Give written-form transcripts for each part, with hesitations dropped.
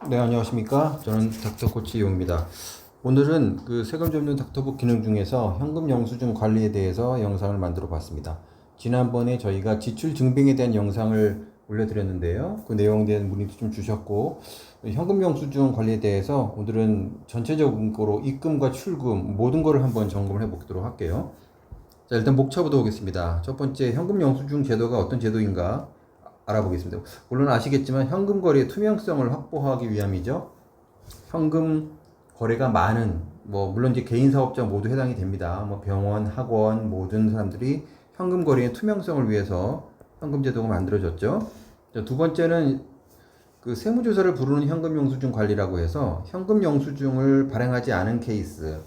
네, 안녕하십니까. 저는 닥터코치 이용입니다. 오늘은 그 세금 접는 닥터북 기능 중에서 현금 영수증 관리에 대해서 영상을 만들어 봤습니다. 지난번에 저희가 지출 증빙에 대한 영상을 올려드렸는데요. 그 내용에 대한 문의도 좀 주셨고, 현금 영수증 관리에 대해서 오늘은 전체적으로 입금과 출금 모든 거를 한번 점검을 해보도록 할게요. 자, 일단 목차부터 보겠습니다. 첫 번째, 현금 영수증 제도가 어떤 제도인가 알아보겠습니다. 물론 아시겠지만 현금 거래의 투명성을 확보하기 위함이죠. 현금 거래가 많은 물론 이제 개인 사업자 모두 해당이 됩니다. 병원, 학원 모든 사람들이 현금 거래의 투명성을 위해서 현금 제도가 만들어졌죠. 자, 두 번째는 그 세무조사를 부르는 현금 영수증 관리라고 해서 현금 영수증을 발행하지 않은 케이스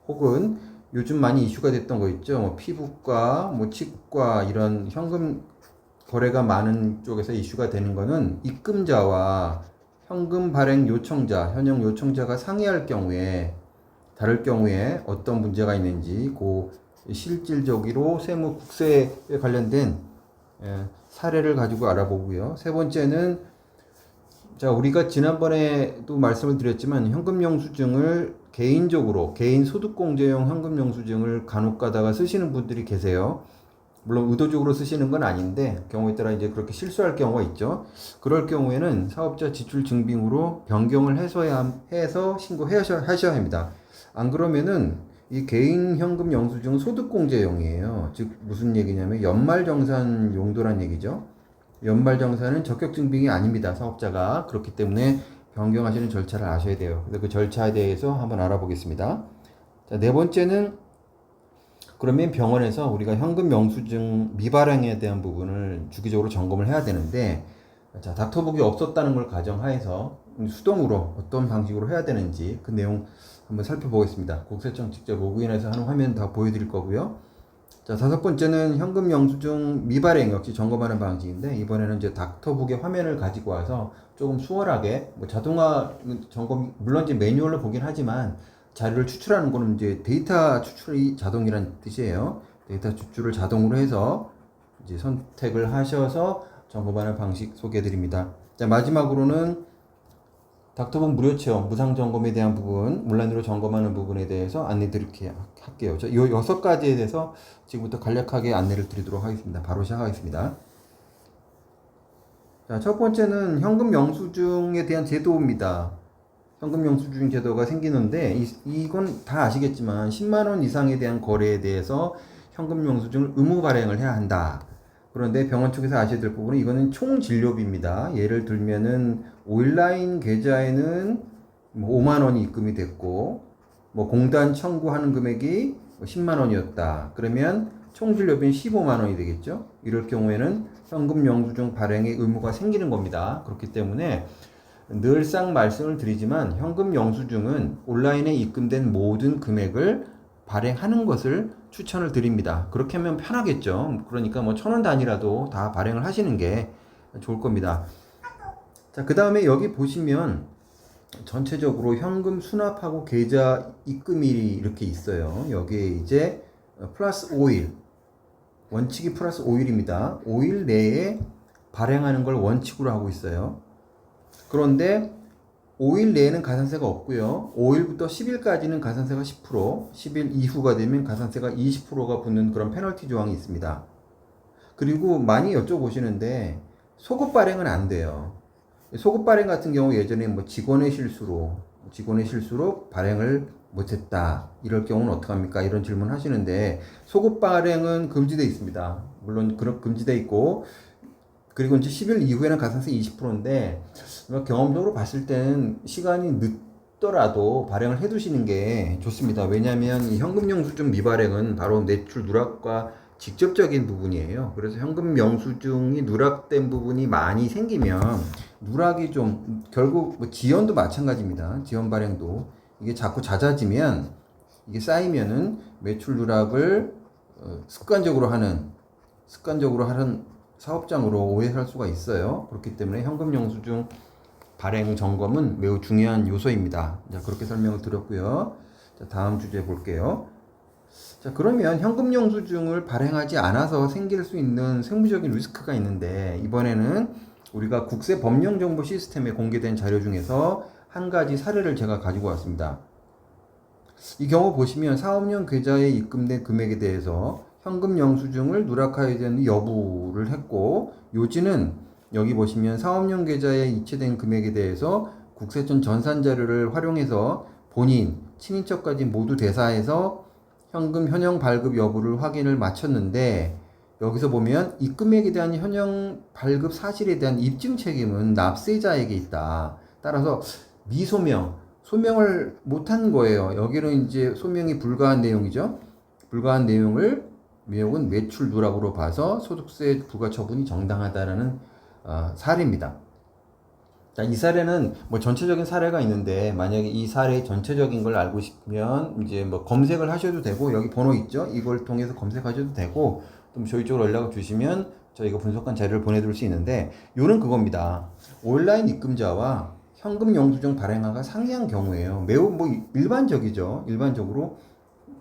혹은 요즘 많이 이슈가 됐던 거 있죠. 피부과, 치과 이런 현금 거래가 많은 쪽에서 이슈가 되는 거는 입금자와 현금 발행 요청자, 현역 요청자가 상이할 경우에 다를 경우에 어떤 문제가 있는지 그 실질적으로 세무 국세에 관련된 사례를 가지고 알아보고요. 세 번째는 자, 우리가 지난번에도 말씀을 드렸지만 현금 영수증을 개인적으로 개인 소득공제용 현금 영수증을 간혹 가다가 쓰시는 분들이 계세요. 물론 의도적으로 쓰시는 건 아닌데 경우에 따라 이제 그렇게 실수할 경우가 있죠. 그럴 경우에는 사업자 지출 증빙으로 변경을 해서 신고하셔야 합니다. 안 그러면은 이 개인 현금 영수증은 소득공제용이에요. 즉 무슨 얘기냐면 연말정산 용도란 얘기죠. 연말정산은 적격 증빙이 아닙니다. 사업자가. 그렇기 때문에 변경하시는 절차를 아셔야 돼요. 그래서 그 절차에 대해서 한번 알아보겠습니다. 자, 네 번째는 그러면 병원에서 우리가 현금 영수증 미발행에 대한 부분을 주기적으로 점검을 해야 되는데, 자, 닥터북이 없었다는 걸 가정하에서 수동으로 어떤 방식으로 해야 되는지 그 내용 한번 살펴보겠습니다. 국세청 직접 로그인해서 하는 화면 다 보여드릴 거고요. 자, 다섯 번째는 현금 영수증 미발행 역시 점검하는 방식인데, 이번에는 이제 닥터북의 화면을 가지고 와서 조금 수월하게 자동화 점검, 물론 이제 매뉴얼로 보긴 하지만 자료를 추출하는 거는 이제 데이터 추출이 자동이란 뜻이에요. 데이터 추출을 자동으로 해서 이제 선택을 하셔서 점검하는 방식 소개해 드립니다. 자, 마지막으로는 닥터북 무료 체험, 무상 점검에 대한 부분, 온라인으로 점검하는 부분에 대해서 안내 드릴게요. 할게요. 이 6가지에 대해서 지금부터 간략하게 안내를 드리도록 하겠습니다. 바로 시작하겠습니다. 자, 첫 번째는 현금 영수증에 대한 제도입니다. 현금 영수증 제도가 생기는데 이건 다 아시겠지만 10만 원 이상에 대한 거래에 대해서 현금 영수증을 의무 발행을 해야 한다. 그런데 병원 측에서 아셔야 될 부분은 이거는 총 진료비입니다. 예를 들면은 온라인 계좌에는 5만 원이 입금이 됐고 공단 청구하는 금액이 10만 원이었다. 그러면 총 진료비는 15만 원이 되겠죠. 이럴 경우에는 현금 영수증 발행의 의무가 생기는 겁니다. 그렇기 때문에 늘상 말씀을 드리지만 현금 영수증은 온라인에 입금된 모든 금액을 발행하는 것을 추천을 드립니다. 그렇게 하면 편하겠죠. 그러니까 1,000원 단위라도 다 발행을 하시는 게 좋을 겁니다. 자, 그 다음에 여기 보시면 전체적으로 현금 수납하고 계좌 입금일이 이렇게 있어요. 여기에 이제 플러스 5일, 원칙이 플러스 5일입니다. 5일 내에 발행하는 걸 원칙으로 하고 있어요. 그런데 5일 내에는 가산세가 없고요. 5일부터 10일까지는 가산세가 10%, 10일 이후가 되면 가산세가 20%가 붙는 그런 페널티 조항이 있습니다. 그리고 많이 여쭤보시는데 소급 발행은 안 돼요. 소급 발행 같은 경우 예전에 직원의 실수로 발행을 못했다. 이럴 경우는 어떡합니까? 이런 질문 하시는데 소급 발행은 금지되어 있습니다. 물론 그런 금지되어 있고 그리고 이제 10일 이후에는 가산세 20%인데 경험적으로 봤을 때는 시간이 늦더라도 발행을 해두시는 게 좋습니다. 왜냐하면 이 현금 영수증 미발행은 바로 매출 누락과 직접적인 부분이에요. 그래서 현금 영수증이 누락된 부분이 많이 생기면 누락이 좀 결국 지연도 마찬가지입니다. 지연 발행도 이게 자꾸 잦아지면 이게 쌓이면은 매출 누락을 습관적으로 하는 사업장으로 오해할 수가 있어요. 그렇기 때문에 현금 영수증 발행 점검은 매우 중요한 요소입니다. 자, 그렇게 설명을 드렸고요. 자, 다음 주제 볼게요. 자, 그러면 현금 영수증을 발행하지 않아서 생길 수 있는 세무적인 리스크가 있는데 이번에는 우리가 국세 법령 정보 시스템에 공개된 자료 중에서 한 가지 사례를 제가 가지고 왔습니다. 이 경우 보시면 사업용 계좌에 입금된 금액에 대해서 현금 영수증을 누락하여야 되는 여부를 했고, 요지는 여기 보시면 사업용 계좌에 이체된 금액에 대해서 국세청 전산 자료를 활용해서 본인, 친인척까지 모두 대사해서 현금 현형 발급 여부를 확인을 마쳤는데, 여기서 보면 이 금액에 대한 현형 발급 사실에 대한 입증 책임은 납세자에게 있다. 따라서 소명을 못한 거예요. 여기는 이제 소명이 불가한 내용이죠. 불가한 내용은 매출 누락으로 봐서 소득세 부과 처분이 정당하다라는 사례입니다. 자, 이 사례는 뭐 전체적인 사례가 있는데, 만약에 이 사례 전체적인 걸 알고 싶으면 이제 뭐 검색을 하셔도 되고, 여기 번호 있죠? 이걸 통해서 검색하셔도 되고, 또 저희 쪽으로 연락을 주시면 저희가 분석한 자료를 보내드릴 수 있는데, 요는 그겁니다. 온라인 입금자와 현금 영수증 발행하가 상이한 경우에요. 매우 뭐 일반적이죠. 일반적으로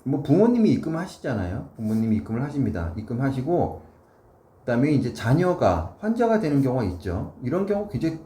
뭐 부모님이 입금하시잖아요. 부모님이 입금을 하십니다. 입금하시고 그다음에 이제 자녀가 환자가 되는 경우가 있죠. 이런 경우 굉장히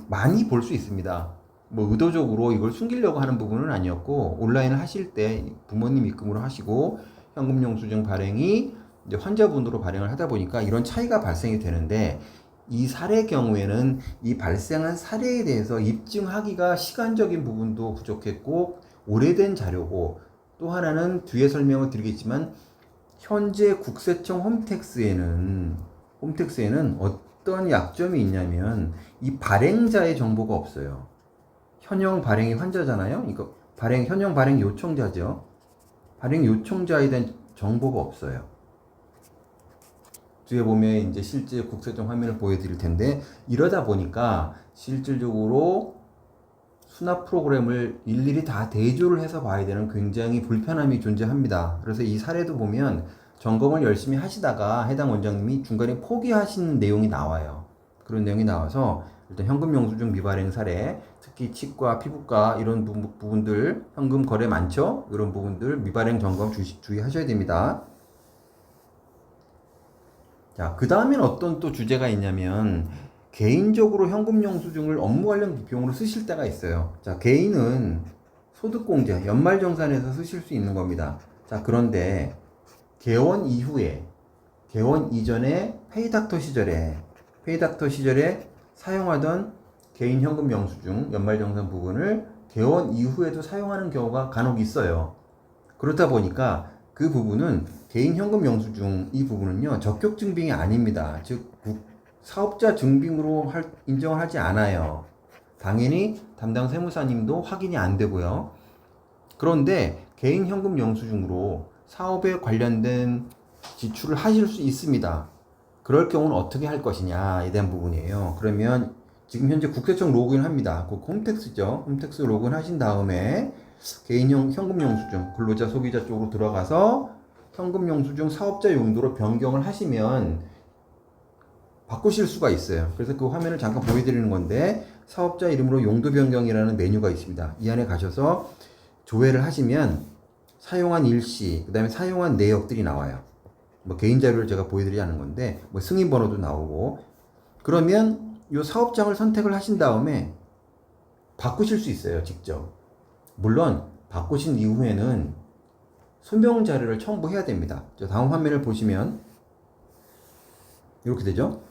많이 볼 수 있습니다. 뭐 의도적으로 이걸 숨기려고 하는 부분은 아니었고, 온라인을 하실 때 부모님 입금으로 하시고 현금 영수증 발행이 이제 환자분으로 발행을 하다 보니까 이런 차이가 발생이 되는데, 이 사례 경우에는 이 발생한 사례에 대해서 입증하기가 시간적인 부분도 부족했고 오래된 자료고, 또 하나는 뒤에 설명을 드리겠지만 현재 국세청 홈택스에는 어떤 약점이 있냐면 이 발행자의 정보가 없어요. 현형 발행이 환자잖아요. 이거 현형 발행 요청자죠. 발행 요청자에 대한 정보가 없어요. 뒤에 보면 이제 실제 국세청 화면을 보여드릴 텐데, 이러다 보니까 실질적으로 수납 프로그램을 일일이 다 대조를 해서 봐야 되는 굉장히 불편함이 존재합니다. 그래서 이 사례도 보면 점검을 열심히 하시다가 해당 원장님이 중간에 포기하신 내용이 나와요. 그런 내용이 나와서 일단 현금 영수증 미발행 사례, 특히 치과, 피부과 이런 부분들 현금 거래 많죠? 이런 부분들 미발행 점검 주의하셔야 됩니다. 자, 그 다음엔 어떤 또 주제가 있냐면, 개인적으로 현금 영수증을 업무 관련 비용으로 쓰실 때가 있어요. 자, 개인은 소득공제, 연말정산에서 쓰실 수 있는 겁니다. 자, 그런데 개원 이전에 페이닥터 시절에 사용하던 개인 현금 영수증, 연말정산 부분을 개원 이후에도 사용하는 경우가 간혹 있어요. 그렇다 보니까 그 부분은 개인 현금 영수증 이 부분은요 적격 증빙이 아닙니다. 즉 사업자 증빙으로 인정을 하지 않아요. 당연히 담당 세무사님도 확인이 안 되고요. 그런데 개인 현금 영수증으로 사업에 관련된 지출을 하실 수 있습니다. 그럴 경우는 어떻게 할 것이냐에 대한 부분이에요. 그러면 지금 현재 국세청 로그인 합니다. 그 홈택스죠. 홈택스 로그인 하신 다음에 개인형 현금 영수증 근로자 소비자 쪽으로 들어가서 현금 영수증 사업자 용도로 변경을 하시면 바꾸실 수가 있어요. 그래서 그 화면을 잠깐 보여드리는 건데, 사업자 이름으로 용도 변경이라는 메뉴가 있습니다. 이 안에 가셔서 조회를 하시면 사용한 일시, 그 다음에 사용한 내역들이 나와요. 뭐 개인 자료를 제가 보여드리지 않은 건데, 뭐 승인 번호도 나오고, 그러면 이 사업장을 선택을 하신 다음에 바꾸실 수 있어요, 직접. 물론 바꾸신 이후에는 소명 자료를 첨부해야 됩니다. 다음 화면을 보시면 이렇게 되죠.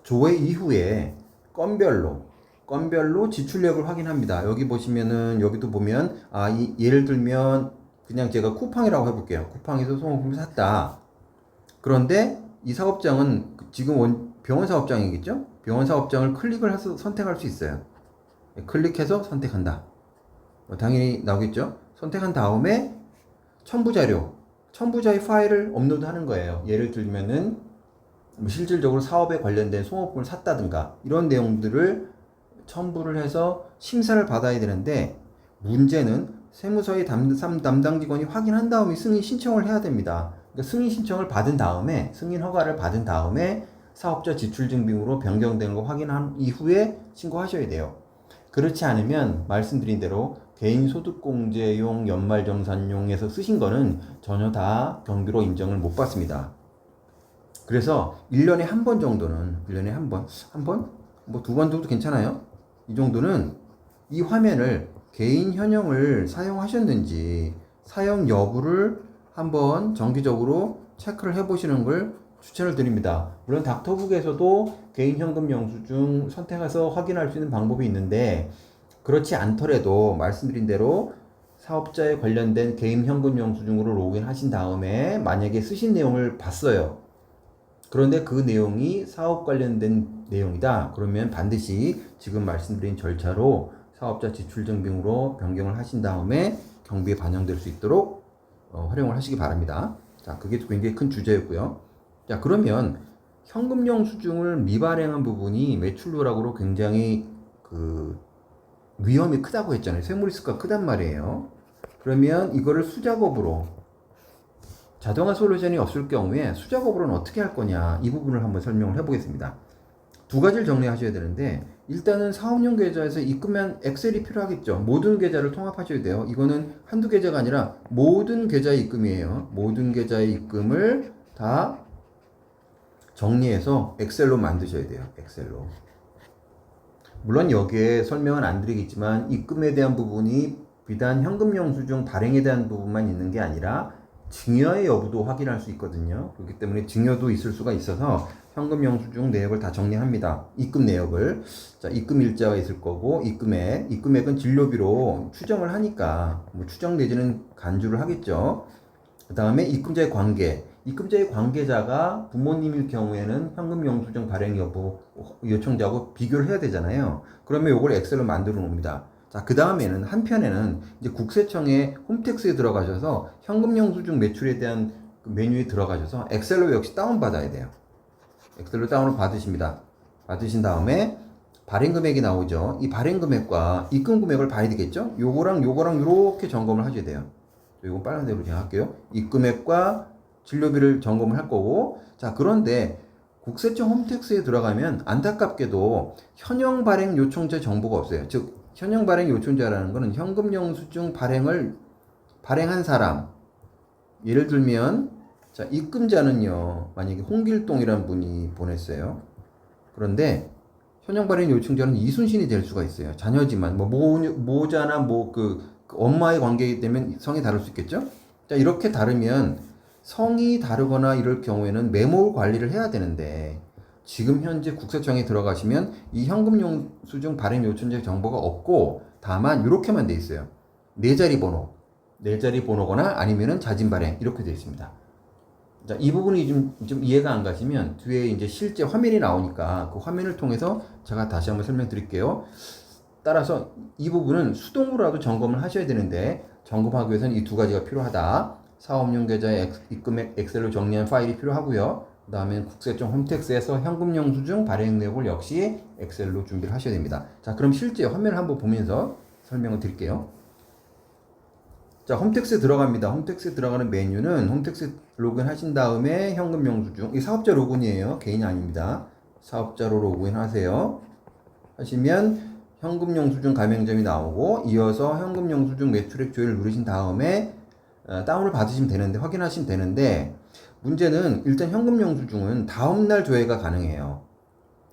조회 이후에 건별로 지출력을 확인합니다. 여기 보시면은, 여기도 보면 예를 들면 그냥 제가 쿠팡이라고 해볼게요. 쿠팡에서 소모품을 샀다. 그런데 이 사업장은 지금 병원 사업장이겠죠? 병원 사업장을 클릭을 해서 선택할 수 있어요. 클릭해서 선택한다. 당연히 나오겠죠? 선택한 다음에 첨부자의 파일을 업로드하는 거예요. 예를 들면은 실질적으로 사업에 관련된 소모품을 샀다든가 이런 내용들을 첨부를 해서 심사를 받아야 되는데, 문제는 세무서의 담당 직원이 확인한 다음에 승인 신청을 해야 됩니다. 그러니까 승인 허가를 받은 다음에 사업자 지출 증빙으로 변경되는 거 확인한 이후에 신고하셔야 돼요. 그렇지 않으면 말씀드린 대로 개인 소득공제용 연말정산용에서 쓰신 거는 전혀 다 경비로 인정을 못 받습니다. 그래서 1년에 한 번 정도는, 1년에 한 번, 뭐 두 번 정도 괜찮아요. 이 정도는 이 화면을 개인 현영을 사용하셨는지 사용 여부를 한번 정기적으로 체크를 해보시는 걸 추천을 드립니다. 물론 닥터북에서도 개인 현금 영수증 선택해서 확인할 수 있는 방법이 있는데, 그렇지 않더라도 말씀드린 대로 사업자에 관련된 개인 현금 영수증으로 로그인 하신 다음에 만약에 쓰신 내용을 봤어요. 그런데 그 내용이 사업 관련된 내용이다. 그러면 반드시 지금 말씀드린 절차로 사업자 지출증빙으로 변경을 하신 다음에 경비에 반영될 수 있도록 활용을 하시기 바랍니다. 자, 그게 굉장히 큰 주제였고요. 자, 그러면 현금 영수증을 미발행한 부분이 매출 누락으로 굉장히 그 위험이 크다고 했잖아요. 세무 리스크가 크단 말이에요. 그러면 이거를 수작업으로, 자동화 솔루션이 없을 경우에 수작업으로는 어떻게 할 거냐, 이 부분을 한번 설명을 해보겠습니다. 두 가지를 정리하셔야 되는데, 일단은 사업용 계좌에서 입금한 엑셀이 필요하겠죠. 모든 계좌를 통합하셔야 돼요. 이거는 한두 계좌가 아니라 모든 계좌의 입금이에요. 모든 계좌의 입금을 다 정리해서 엑셀로 만드셔야 돼요. 엑셀로. 물론 여기에 설명은 안 드리겠지만 입금에 대한 부분이 비단 현금 영수증 발행에 대한 부분만 있는 게 아니라 증여의 여부도 확인할 수 있거든요. 그렇기 때문에 증여도 있을 수가 있어서 현금 영수증 내역을 다 정리합니다. 입금 내역을. 자, 입금 일자가 있을 거고, 입금액은 진료비로 추정을 하니까 뭐 추정 내지는 간주를 하겠죠. 그 다음에 입금자의 관계. 입금자의 관계자가 부모님일 경우에는 현금 영수증 발행 여부 요청자하고 비교를 해야 되잖아요. 그러면 이걸 엑셀로 만들어 놓습니다. 자, 그 다음에는 한편에는 이제 국세청의 홈택스에 들어가셔서 현금 영수증 매출에 대한 그 메뉴에 들어가셔서 엑셀로 역시 다운받아야 돼요. 엑셀로 다운을 받으십니다. 받으신 다음에 발행 금액이 나오죠. 이 발행 금액과 입금 금액을 봐야 되겠죠? 요거랑 이렇게 점검을 하셔야 돼요. 이건 빨간색으로 그냥 할게요. 입금액과 진료비를 점검을 할 거고, 자, 그런데 국세청 홈택스에 들어가면 안타깝게도 현형 발행 요청자 정보가 없어요. 즉 현형 발행 요청자라는 것은 현금 영수증 발행한 사람. 예를 들면 자, 입금자는요, 만약에 홍길동이라는 분이 보냈어요. 그런데 현형 발행 요청자는 이순신이 될 수가 있어요. 자녀지만 뭐 모자나 그 엄마의 관계이기 때문에 성이 다를 수 있겠죠. 자, 이렇게 다르면 성이 다르거나 이럴 경우에는 메모 관리를 해야 되는데, 지금 현재 국세청에 들어가시면 이 현금 영수증 발행 요청자 정보가 없고 다만 이렇게만 돼 있어요. 네 자리 번호거나 아니면은 자진 발행 이렇게 돼 있습니다. 자, 이 부분이 좀 이해가 안 가시면 뒤에 이제 실제 화면이 나오니까 그 화면을 통해서 제가 다시 한번 설명드릴게요. 따라서 이 부분은 수동으로라도 점검을 하셔야 되는데, 점검하기 위해서는 이 두 가지가 필요하다. 사업용 계좌의 입금액 엑셀로 정리한 파일이 필요하고요. 그 다음에 국세청 홈택스에서 현금 영수증 발행 내역을 역시 엑셀로 준비를 하셔야 됩니다. 자, 그럼 실제 화면을 한번 보면서 설명을 드릴게요. 자, 홈택스에 들어갑니다. 홈택스에 들어가는 메뉴는 홈택스 로그인 하신 다음에 현금 영수증, 이 사업자 로그인이에요. 개인이 아닙니다. 사업자로 로그인 하세요. 하시면 현금 영수증 가맹점이 나오고, 이어서 현금 영수증 매출액 조회를 누르신 다음에 다운을 받으시면 되는데, 확인하시면 되는데, 문제는 일단 현금 영수증은 다음날 조회가 가능해요.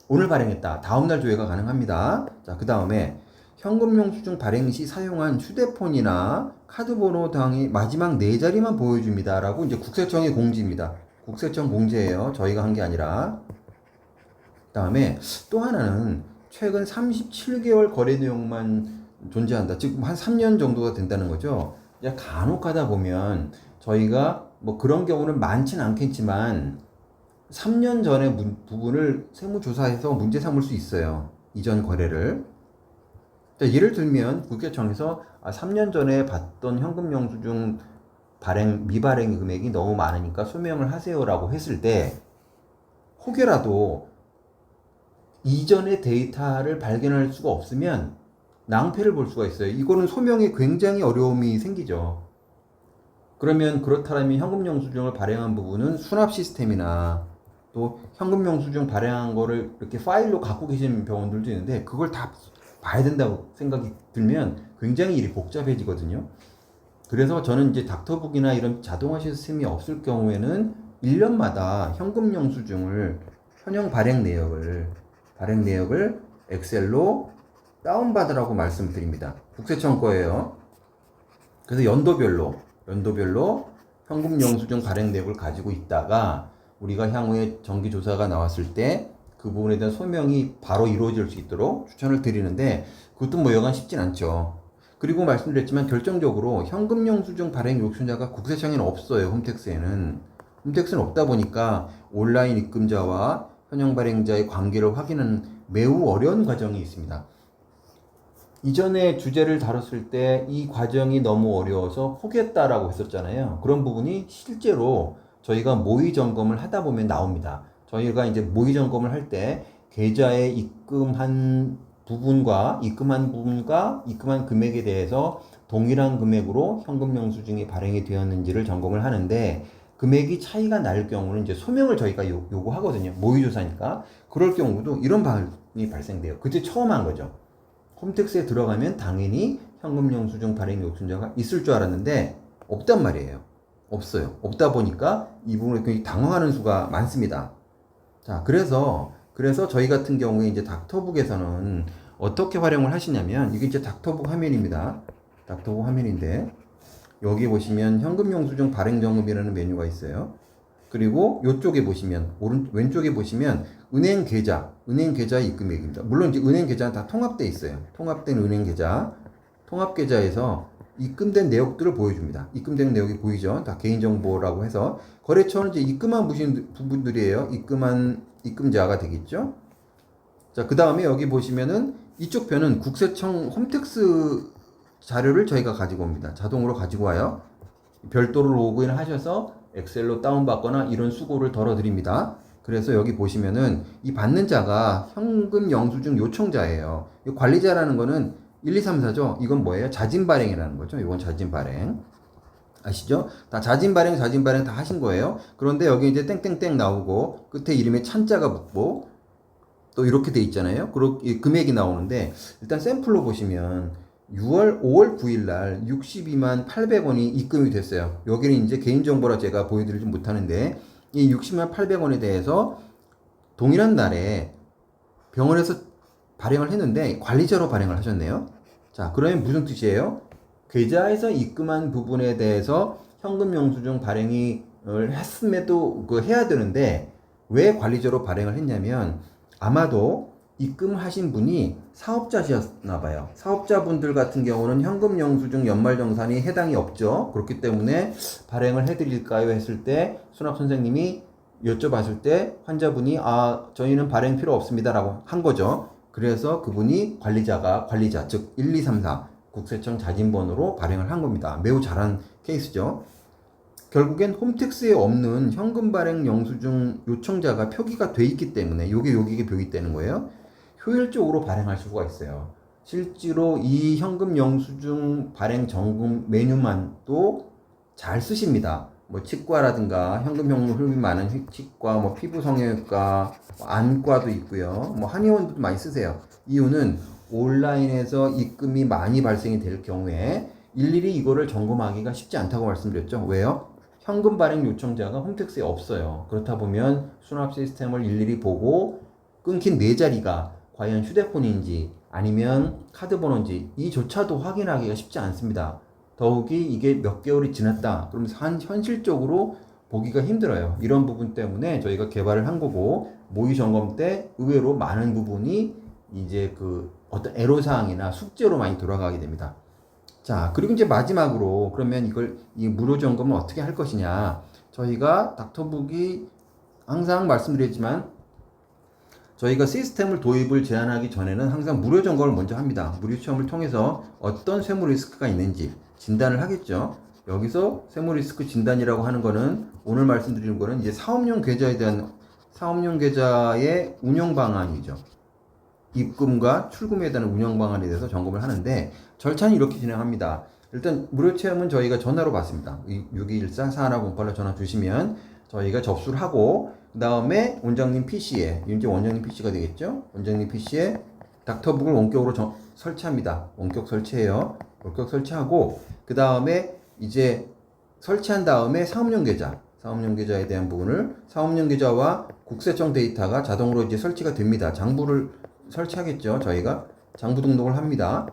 오늘 발행했다. 다음날 조회가 가능합니다. 자, 그 다음에 현금 영수증 발행 시 사용한 휴대폰이나 카드번호 등의 마지막 네 자리만 보여줍니다. 라고 이제 국세청의 공지입니다. 국세청 공지예요. 저희가 한 게 아니라. 그 다음에 또 하나는 최근 37개월 거래 내용만 존재한다. 즉, 한 3년 정도가 된다는 거죠. 간혹 하다 보면 저희가 뭐 그런 경우는 많지는 않겠지만 3년 전의 부분을 세무조사해서 문제 삼을 수 있어요. 이전 거래를. 예를 들면 국세청에서 3년 전에 받던 현금 영수증 미발행 금액이 너무 많으니까 소명을 하세요라고 했을 때, 혹여라도 이전의 데이터를 발견할 수가 없으면 낭패를 볼 수가 있어요. 이거는 소명에 굉장히 어려움이 생기죠. 그러면 그렇다면 현금 영수증을 발행한 부분은 수납 시스템이나 또 현금 영수증 발행한 거를 이렇게 파일로 갖고 계시는 병원들도 있는데, 그걸 다 봐야 된다고 생각이 들면 굉장히 일이 복잡해지거든요. 그래서 저는 이제 닥터북이나 이런 자동화 시스템이 없을 경우에는 1년마다 현금 영수증을 현행 발행 내역을 엑셀로 다운받으라고 말씀드립니다. 국세청 거예요. 그래서 연도별로 현금 영수증 발행 내역을 가지고 있다가 우리가 향후에 정기조사가 나왔을 때 그 부분에 대한 소명이 바로 이루어질 수 있도록 추천을 드리는데 그것도 뭐 여간 쉽진 않죠. 그리고 말씀드렸지만 결정적으로 현금 영수증 발행 요청자가 국세청에는 없어요. 홈택스는 없다 보니까 온라인 입금자와 현형 발행자의 관계를 확인하는 매우 어려운 과정이 있습니다. 이전에 주제를 다뤘을 때 이 과정이 너무 어려워서 포기했다라고 했었잖아요. 그런 부분이 실제로 저희가 모의 점검을 하다 보면 나옵니다. 저희가 이제 모의 점검을 할 때 계좌에 입금한 부분과 입금한 금액에 대해서 동일한 금액으로 현금 영수증이 발행이 되었는지를 점검을 하는데 금액이 차이가 날 경우는 이제 소명을 저희가 요구하거든요. 모의 조사니까. 그럴 경우도 이런 반응이 발생돼요. 그때 처음 한 거죠. 홈택스에 들어가면 당연히 현금 영수증 발행 요청자가 있을 줄 알았는데 없단 말이에요. 없어요. 없다 보니까 이 부분에 굉장히 당황하는 수가 많습니다. 자, 그래서 저희 같은 경우에 이제 닥터북에서는 어떻게 활용을 하시냐면 이게 이제 닥터북 화면입니다. 닥터북 화면인데 여기 보시면 현금 영수증 발행 점검이라는 메뉴가 있어요. 그리고 이쪽에 보시면 왼쪽에 보시면 은행 계좌 입금액입니다. 물론 이제 은행 계좌는 다 통합되어 있어요. 통합된 은행 계좌, 통합 계좌에서 입금된 내역들을 보여줍니다. 입금된 내역이 보이죠? 다 개인정보라고 해서 거래처는 이제 입금한 부분들이에요. 입금자가 되겠죠? 자, 그 다음에 여기 보시면은 이쪽 편은 국세청 홈택스 자료를 저희가 가지고 옵니다. 자동으로 가지고 와요. 별도로 로그인 하셔서 엑셀로 다운받거나 이런 수고를 덜어드립니다. 그래서 여기 보시면은 이 받는 자가 현금 영수증 요청자예요. 이 관리자라는 거는 1, 2, 3, 4죠. 이건 뭐예요? 자진 발행이라는 거죠. 이건 자진 발행. 아시죠? 다 자진 발행 다 하신 거예요. 그런데 여기 이제 땡땡땡 나오고 끝에 이름에 찬자가 붙고 또 이렇게 돼 있잖아요. 그리고 금액이 나오는데 일단 샘플로 보시면 5월 9일 날 62만 800원이 입금이 됐어요. 여기는 이제 개인정보라 제가 보여드리지 못하는데 이 60만 800원에 대해서 동일한 날에 병원에서 발행을 했는데 관리자로 발행을 하셨네요. 자, 그러면 무슨 뜻이에요? 계좌에서 입금한 부분에 대해서 현금 영수증 발행을 했음에도 해야 되는데 왜 관리자로 발행을 했냐면 아마도 입금하신 분이 사업자셨나 봐요. 사업자분들 같은 경우는 현금 영수증 연말정산이 해당이 없죠. 그렇기 때문에 발행을 해드릴까요 했을 때 수납 선생님이 여쭤봤을 때 환자분이 저희는 발행 필요 없습니다 라고 한 거죠. 그래서 그분이 관리자 즉 1, 2, 3, 4 국세청 자진번호로 발행을 한 겁니다. 매우 잘한 케이스죠. 결국엔 홈택스에 없는 현금 발행 영수증 요청자가 표기가 돼 있기 때문에 요게 표기되는 거예요. 효율적으로 발행할 수가 있어요. 실제로 이 현금 영수증 발행 점검 메뉴만도 잘 쓰십니다. 뭐 치과라든가 현금 흐름이 많은 치과, 뭐 피부 성형외과, 안과도 있고요. 뭐 한의원도 많이 쓰세요. 이유는 온라인에서 입금이 많이 발생이 될 경우에 일일이 이거를 점검하기가 쉽지 않다고 말씀드렸죠. 왜요? 현금 발행 요청자가 홈택스에 없어요. 그렇다 보면 수납 시스템을 일일이 보고 끊긴 네 자리가 과연 휴대폰인지 아니면 카드 번호인지 이조차도 확인하기가 쉽지 않습니다. 더욱이 이게 몇 개월이 지났다 그러면서 현실적으로 보기가 힘들어요. 이런 부분 때문에 저희가 개발을 한 거고 모의 점검 때 의외로 많은 부분이 이제 어떤 애로사항이나 숙제로 많이 돌아가게 됩니다. 자, 그리고 이제 마지막으로 그러면 이 무료 점검을 어떻게 할 것이냐. 저희가 닥터북이 항상 말씀드렸지만 저희가 시스템을 도입을 제한하기 전에는 항상 무료 점검을 먼저 합니다. 무료 시험을 통해서 어떤 세무 리스크가 있는지 진단을 하겠죠. 여기서 세무 리스크 진단이라고 하는 거는 오늘 말씀드리는 거는 이제 사업용 계좌에 대한 사업용 계좌의 운영 방안이죠. 입금과 출금에 대한 운영 방안에 대해서 점검을 하는데 절차는 이렇게 진행합니다. 일단 무료 체험은 저희가 전화로 받습니다. 6214-4108로 전화 주시면 저희가 접수를 하고 그 다음에 원장님 PC에 이제 원장님 PC가 되겠죠. 원장님 PC에 닥터북을 원격으로 설치합니다. 원격 설치해요. 원격 설치하고 그 다음에 이제 설치한 다음에 사업용 계좌 사업용 계좌에 대한 부분을 사업용 계좌와 국세청 데이터가 자동으로 이제 설치가 됩니다. 장부를 설치하겠죠. 저희가 장부 등록을 합니다.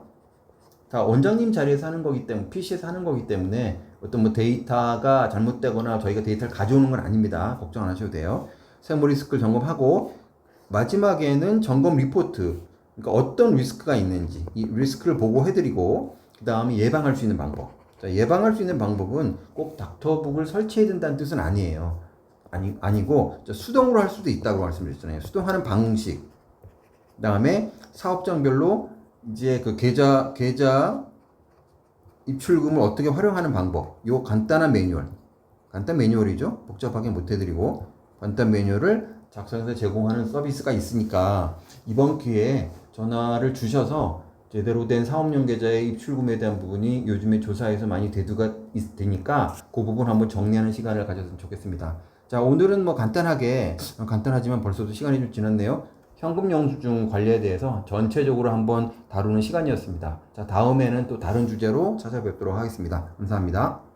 다 원장님 자리에서 하는 거기 때문에 PC에서 하는 거기 때문에 어떤 뭐 데이터가 잘못되거나 저희가 데이터를 가져오는 건 아닙니다. 걱정 안 하셔도 돼요. 세무 리스크를 점검하고 마지막에는 점검 리포트, 그러니까 어떤 리스크가 있는지 이 리스크를 보고해드리고 그 다음에 예방할 수 있는 방법. 자, 예방할 수 있는 방법은 꼭 닥터북을 설치해야 된다는 뜻은 아니에요. 아니고 수동으로 할 수도 있다고 말씀드렸잖아요. 수동하는 방식. 그 다음에 사업장별로 이제 그 계좌 입출금을 어떻게 활용하는 방법. 요 간단 매뉴얼이죠. 복잡하게 못 해드리고 간단 매뉴얼을 작성해서 제공하는 서비스가 있으니까 이번 기회에 전화를 주셔서 제대로 된 사업용 계좌의 입출금에 대한 부분이 요즘에 조사에서 많이 대두가 되니까 그 부분 한번 정리하는 시간을 가졌으면 좋겠습니다. 자, 오늘은 뭐 간단하지만 벌써도 시간이 좀 지났네요. 현금 영수증 관리에 대해서 전체적으로 한번 다루는 시간이었습니다. 자, 다음에는 또 다른 주제로 찾아뵙도록 하겠습니다. 감사합니다.